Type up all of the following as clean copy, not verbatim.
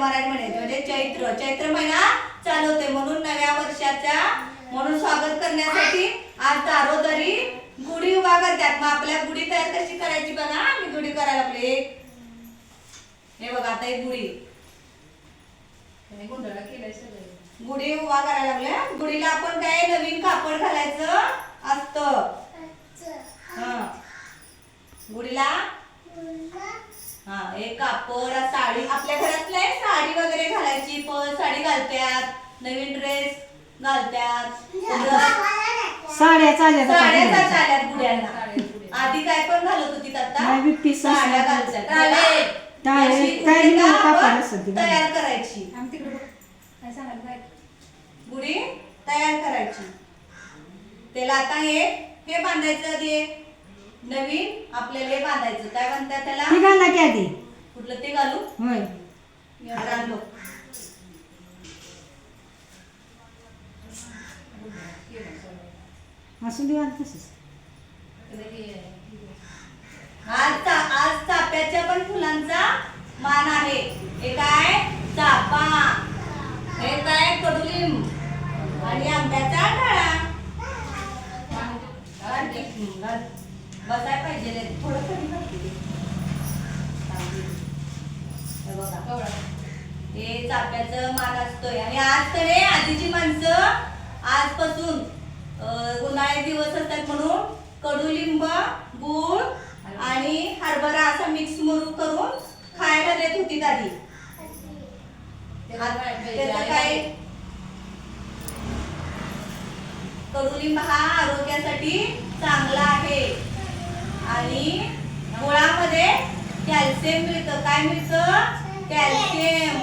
मराठी महिन्याचे म्हणजे चैत्र महिना चालू होते म्हणून नव्या वर्षाच्या म्हणून स्वागत करण्यासाठी आज दारोदारी गुढी उभा करतात. मग आपल्या गुढी तयार कशी करायची बघा. मी गुढी करायला लागले. हे बघा आता एक गुढी गुढी उभा करायला लागल्या. गुढीला आपण काय नवीन कापड घालायचं असतं. गुढीला एक कापड साडी आपल्या घरातलं आहे. साडी वगैरे घालायची. साडी घालतात. नवीन ड्रेस घालतात. साड्या चालल्यात गुढ्यांना. आधी काय पण घालत होती आता साड्या घालतात. तयार करायची गुढी तयार करायची. त्याला आता हे बांधायचं आधी. नवीन आपल्याला हे बांधायचं. काय म्हणतात त्याला आधी कुठलं ते घालू होय घालू. असं दे तसंच. आज चाफ्याच्या पण फुलांचा मान आहे. हे काय चाफा. हे काय कडुलिंब आणि आंब्याचा डाळा. बसाय पाहिजे थोडं कमी घातली. हे चाफ्याचं मान असतोय. आणि आज तर आधीची माणसं आजपासून उन्हाळी दिवस असतात म्हणून कडुलिंब गूळ आणि हरभरा असा मिक्स मरू करून खायला देत होती आधी. काय कडुलिंब हा आरोग्यासाठी चांगला आहे. आणि गुळामध्ये कॅल्शियम मिळतं. काय मिळतं कॅल्शियम.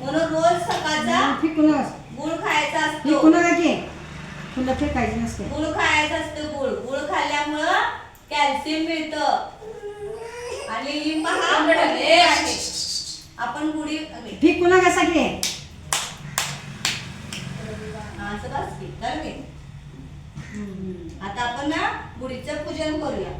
म्हणून रोज सकाळचा गुळ खायचा असतो. फुलं फेकायची नसते. गुळ खायचं असतं. गुळ खाल्ल्यामुळं कॅल्शियम मिळतं. आणि लिंब हा आपण गुढी फेकू नका सगळे. असं बस की झालं की. आता आपण ना गुढीचं पूजन करूया.